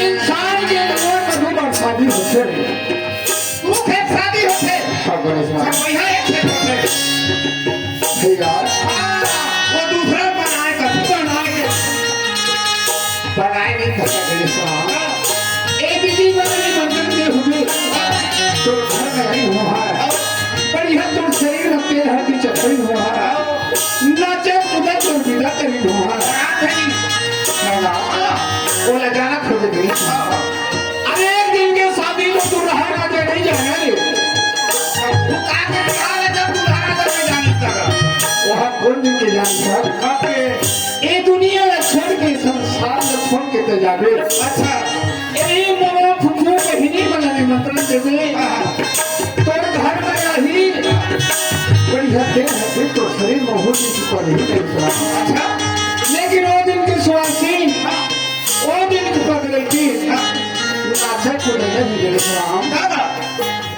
इंसान के मन में शादी होते तू खेत शादी होते सब भैया एक खेत होते यार वो दूसरा बनाए का बनाए नहीं सकता एक दीदी बने बर्तन में हुए तो घर में नहीं हुआ है पर यह तो शरीर रखते हैं कि चक्कर हुआ है नाचे कूदे तो बिना कभी हुआ है वो लगाना खोज गई अरे एक दिन के शादी में तू रहा ना के नहीं जाना रे तू का के निकाले जब तू रहा ना के जानी तक वहां कौन दिन के जानी तक आपके ये दुनिया छोड़ के संसार में छोड़ के तो जावे अच्छा ये मोरा फुफू के ही नहीं बनाने मतलब देवे तो घर में रही बड़ी हद है तो शरीर में हो चुका नहीं अच्छा लेकिन वो दिन की सुहासी वो दिन की पकड़ती अच्छा को नहीं दे रहा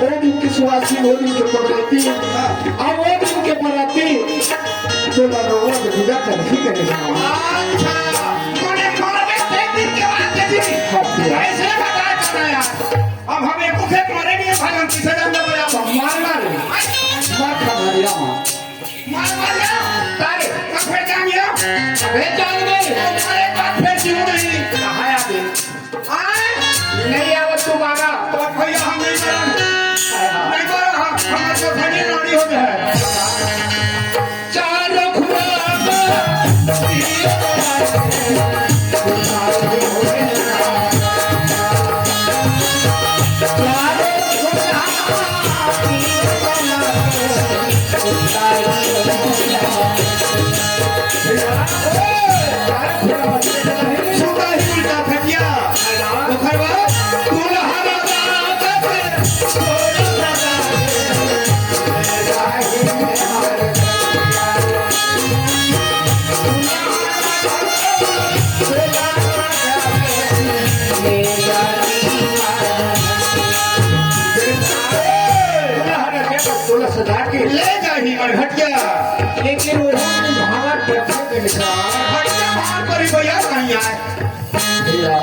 वो दिन की सुहासी वो दिन के पकड़ती अब वो दिन के पराती तो वो विदा कर ही कर अच्छा कोने मार में एक दिन के बाद जी ऐसे बता करना यार अब हम एक खेत मारेंगे भाई हम किसे जान दे मारना रे मार खा मारिया मार तारे कब जानिया अबे जान गए अरे बात फिर क्यों नहीं कहां आ गए नहीं आवत तू बागा तो भैया हम नहीं कर हम तो खड़ी नाड़ी हो गए चार खुदा ले जाही और हट गया लेकिन वो भावर कैसे के निकला हट गया भावर पर भैया कहीं आए भैया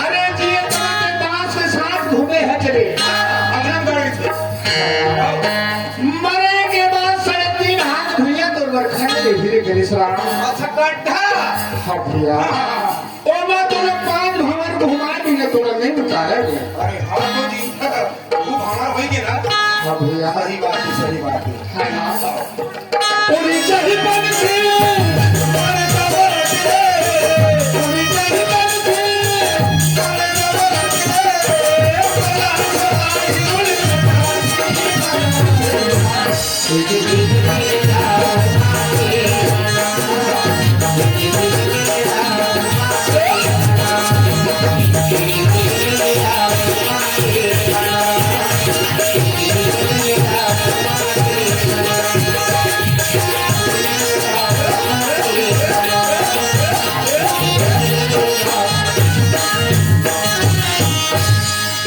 अरे जी ये तुम्हारे बांस के साथ घूमे है चले अगम गड़ी थे मरे के बाद 3.5 हाथ भैया तो रखने के धीरे धीरे सलाम अच्छा गड्ढा हाँ भैया ओ मैं तुमने 5 भावर घुमा दी ना तुमने नहीं बताया अरे हाँ तो जी तू भावर होई के ना हाँ भैया सही बात है हाँ पूरी चाही बन के मारे कबर के पूरी चाही बन के मारे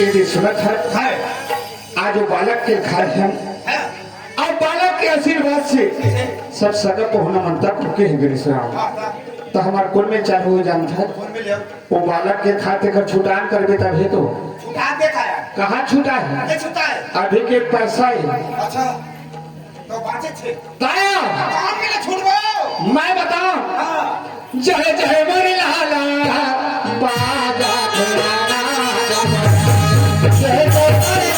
यदि सुरत है आज वो बालक के खाए हैं और बालक के आशीर्वाद से सब सगा पहुना मनता टूके हैं गिरीश राम। तो हमारे कुल में चाहे हो जानता है वो बालक के खाते का छुटान कर देता है तो कहाँ छूटा है अभी के पैसा है। अच्छा तो बातें थे ताया कौन मिला छूट गयो मैं बताऊं जय जय मरी लाला बाजा खुलाना जय जय मरी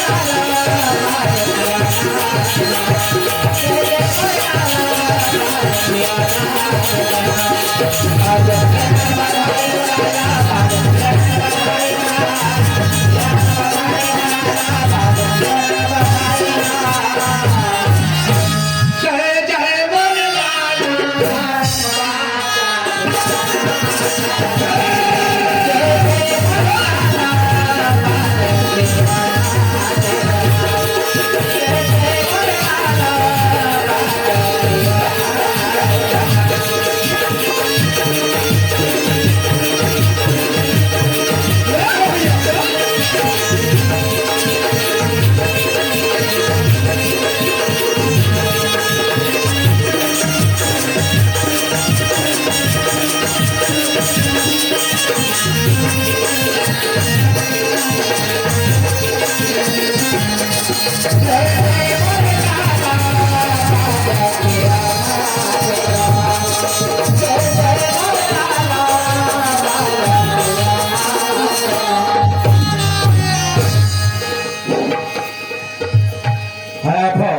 है